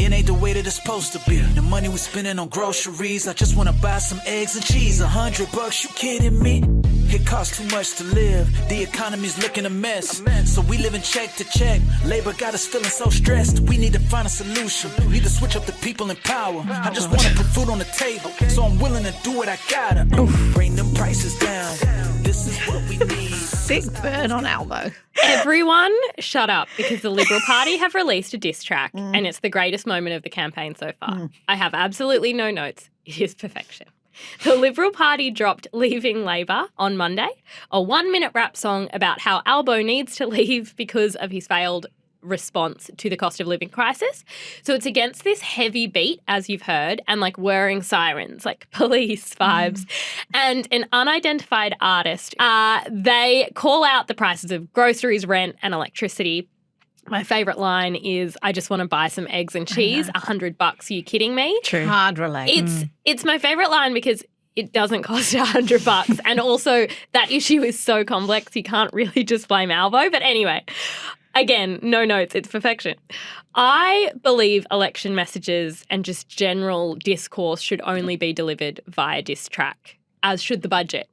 It ain't the way that it's supposed to be. The money we spending on groceries, I just wanna buy some eggs and cheese. $100, you kidding me? It costs too much to live. The economy's looking a mess. So we living check to check. Labor got us feeling so stressed. We need to find a solution. Need to switch up the people in power. I just wanna put food on the table, so I'm willing to do what I gotta. Bring them prices down. This is what we need. Sick burn on Albo. Everyone shut up, because the Liberal Party have released a diss track and it's the greatest moment of the campaign so far. I have absolutely no notes. It is perfection. The Liberal Party dropped Leaving Labor on Monday, a 1-minute rap song about how Albo needs to leave because of his failed response to the cost of living crisis. So it's against this heavy beat, as you've heard, and like whirring sirens, like police vibes, and an unidentified artist. They call out the prices of groceries, rent, and electricity. My favourite line is, I just want to buy some eggs and cheese, $100, you kidding me? True. Hard relate. It's my favourite line because it doesn't cost $100. And also that issue is so complex, you can't really just blame Albo. But anyway, again, no notes, it's perfection. I believe election messages and just general discourse should only be delivered via diss track, as should the budget.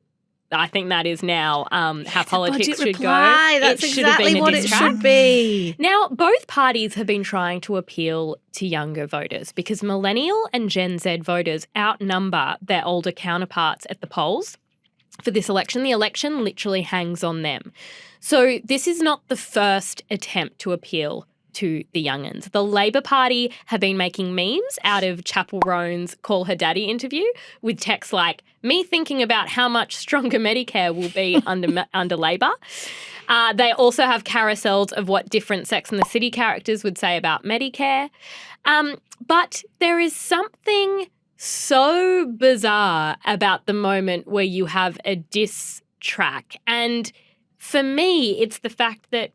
I think that is now how politics should go. That's exactly what it should be. Now, both parties have been trying to appeal to younger voters because millennial and Gen Z voters outnumber their older counterparts at the polls. For this election, the election literally hangs on them. So this is not the first attempt to appeal to the young'uns. The Labor Party have been making memes out of Chapel Roan's Call Her Daddy interview with texts like, me thinking about how much stronger Medicare will be under Labor. They also have carousels of what different Sex and the City characters would say about Medicare. But there is something so bizarre about the moment where you have a diss track. And for me, it's the fact that,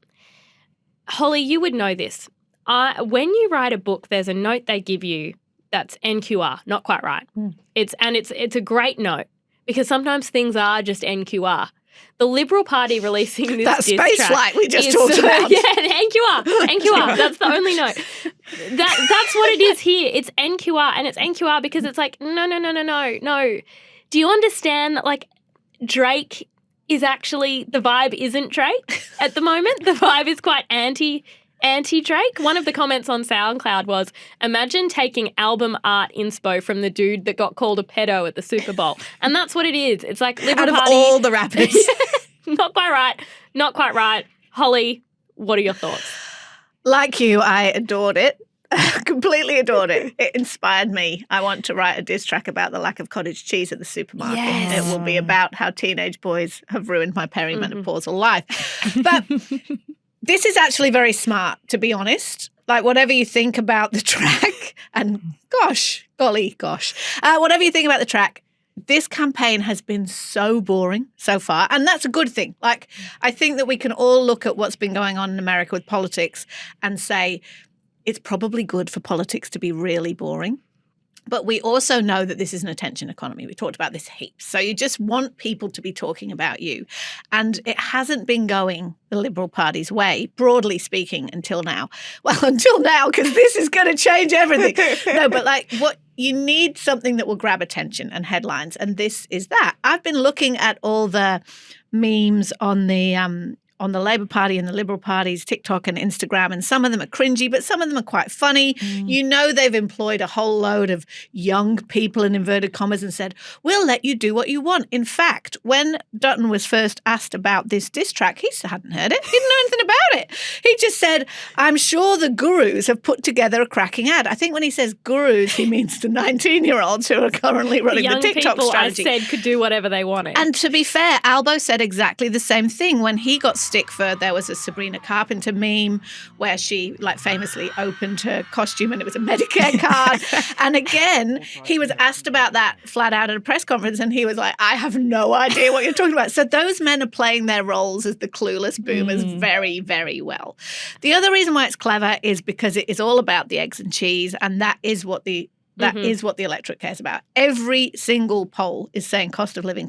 Holly, you would know this. When you write a book, there's a note they give you that's NQR, not quite right. It's a great note because sometimes things are just NQR. The Liberal Party releasing this that diss space track flight we just talked about. Yeah, NQR. That's the only note. That's what it is here. It's NQR, and it's NQR because it's like, no. Do you understand that, like, Drake is actually, the vibe isn't Drake at the moment. The vibe is quite anti-Drake. One of the comments on SoundCloud was, imagine taking album art inspo from the dude that got called a pedo at the Super Bowl. And that's what it is. It's like Liberal Out of Party. all the rappers. Not quite right. Holly, what are your thoughts? Like you, I adored it. Completely adored it. It inspired me. I want to write a diss track about the lack of cottage cheese at the supermarket. Yes. It will be about how teenage boys have ruined my perimenopausal life. But this is actually very smart, to be honest. Like, whatever you think about the track, and golly gosh, whatever you think about the track, this campaign has been so boring so far, and that's a good thing. Like, I think that we can all look at what's been going on in America with politics and say, it's probably good for politics to be really boring. But we also know that this is an attention economy. We talked about this heaps. So you just want people to be talking about you. And it hasn't been going the Liberal Party's way, broadly speaking, until now. Well, until now, because this is going to change everything. No, but like what you need something that will grab attention and headlines. And this is that. I've been looking at all the memes on the Labor Party and the Liberal Party's TikTok and Instagram, and some of them are cringy, but some of them are quite funny. You know, they've employed a whole load of young people in inverted commas and said, we'll let you do what you want. In fact, when Dutton was first asked about this diss track, he hadn't heard it. He didn't know anything about it. He just said, I'm sure the gurus have put together a cracking ad. I think when he says gurus, he means the 19-year-olds who are currently running the TikTok strategy. I said could do whatever they wanted. And to be fair, Albo said exactly the same thing when he got stick for, there was a Sabrina Carpenter meme where she like famously opened her costume and it was a Medicare card. And again, he was asked about that flat out at a press conference and he was like, I have no idea what you're talking about. So those men are playing their roles as the clueless boomers very, very well. The other reason why it's clever is because it is all about the eggs and cheese, and that is what the That is what the electorate cares about. Every single poll is saying cost of living,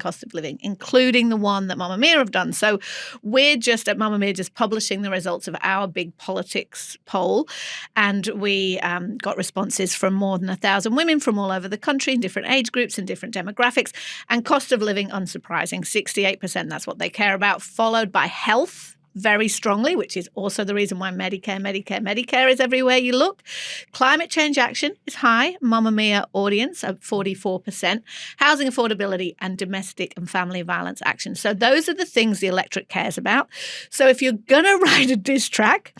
including the one that Mamamia have done. So we're just at Mamamia just publishing the results of our big politics poll. And we got responses from more than 1,000 women from all over the country in different age groups and different demographics. And cost of living, unsurprising, 68%. That's what they care about, followed by health. Very strongly, which is also the reason why Medicare is everywhere you look. Climate change action is high. Mamamia audience at 44%. Housing affordability and domestic and family violence action. So those are the things the electorate cares about. So if you're going to write a diss track,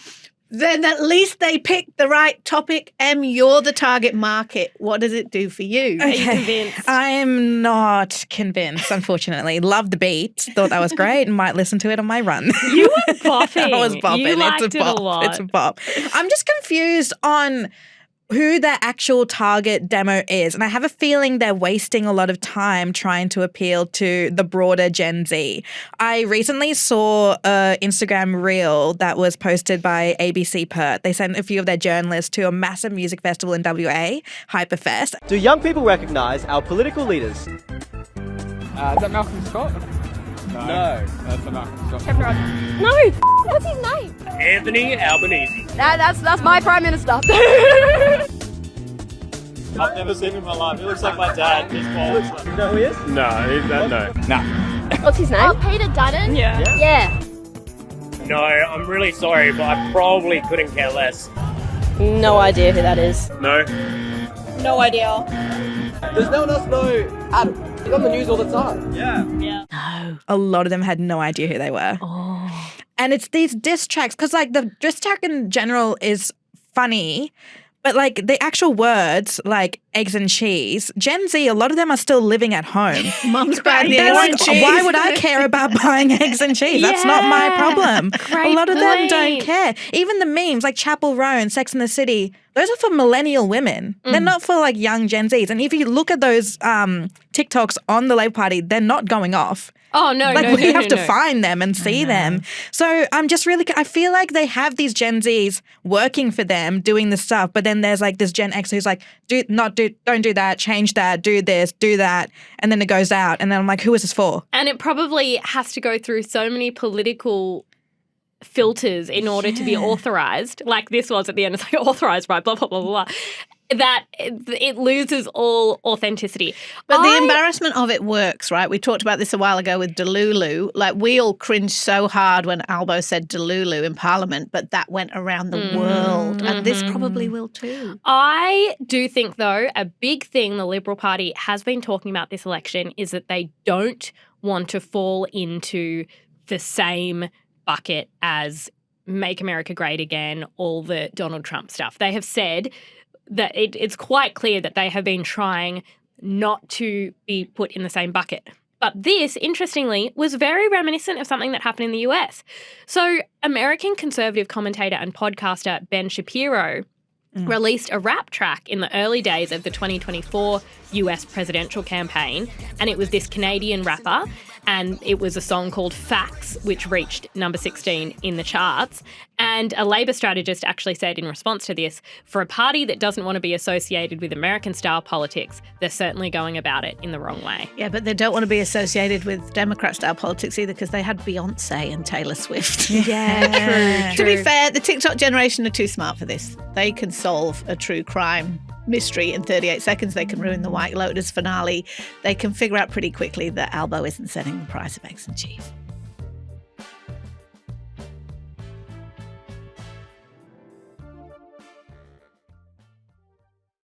then at least they picked the right topic. You're the target market. What does it do for you? Are you convinced? I'm not convinced, unfortunately. Love the beat. Thought that was great and might listen to it on my run. You were bopping. I was bopping. You liked it's a bop. it a lot. It's a bop. I'm just confused on who the actual target demo is. And I have a feeling they're wasting a lot of time trying to appeal to the broader Gen Z. I recently saw an Instagram reel that was posted by ABC Perth. They sent a few of their journalists to a massive music festival in WA, Hyperfest. Do young people recognise our political leaders? Is that Malcolm Scott? No. That's not Malcolm Scott. No, what's his name? Anthony Albanese. That's my Prime Minister. I've never seen him in my life. He looks like my dad. He's bald. You know who he is? No. What's his name? Oh, Peter Dutton? Yeah. No, I'm really sorry, but I probably couldn't care less. No idea who that is. No. No idea. Does no one else know Adam? He's on the news all the time. Yeah. A lot of them had no idea who they were. Oh. And it's these diss tracks, because like the diss track in general is funny, but like the actual words, like eggs and cheese, Gen Z, a lot of them are still living at home. Mum's buying the They're eggs like, and cheese. why would I care about buying eggs and cheese? That's not my problem. Great a lot of them don't point. care. Even the memes like Chapel Row and Sex and the City, those are for millennial women. They're not for like young Gen Zs. And if you look at those TikToks on the Labour Party, they're not going off. Oh, no, Like no, we have to no. find them and see them. So I'm just really, I feel like they have these Gen Zs working for them doing this stuff, but then there's like this Gen X who's like, don't do that, change that, do this, do that. And then it goes out. And then I'm like, who is this for? And it probably has to go through so many political filters in order to be authorised, like this was at the end, it's like authorised by blah, blah, blah, blah, that it loses all authenticity. But the embarrassment of it works, right? We talked about this a while ago with Delulu. Like, we all cringed so hard when Albo said Delulu in Parliament, but that went around the world. And this probably will too. I do think, though, a big thing the Liberal Party has been talking about this election is that they don't want to fall into the same bucket as Make America Great Again, all the Donald Trump stuff. They have said that it's quite clear that they have been trying not to be put in the same bucket. But this, interestingly, was very reminiscent of something that happened in the US. So American conservative commentator and podcaster Ben Shapiro released a rap track in the early days of the 2024 US presidential campaign, and it was this Canadian rapper, and it was a song called Facts, which reached number 16 in the charts. And a Labor strategist actually said in response to this, for a party that doesn't want to be associated with American-style politics, they're certainly going about it in the wrong way. Yeah, but they don't want to be associated with Democrat-style politics either, because they had Beyonce and Taylor Swift. Yeah, To be fair, the TikTok generation are too smart for this. They can solve a true crime mystery in 38 seconds. They can ruin the White Lotus finale. They can figure out pretty quickly that Albo isn't setting the price of eggs and cheese.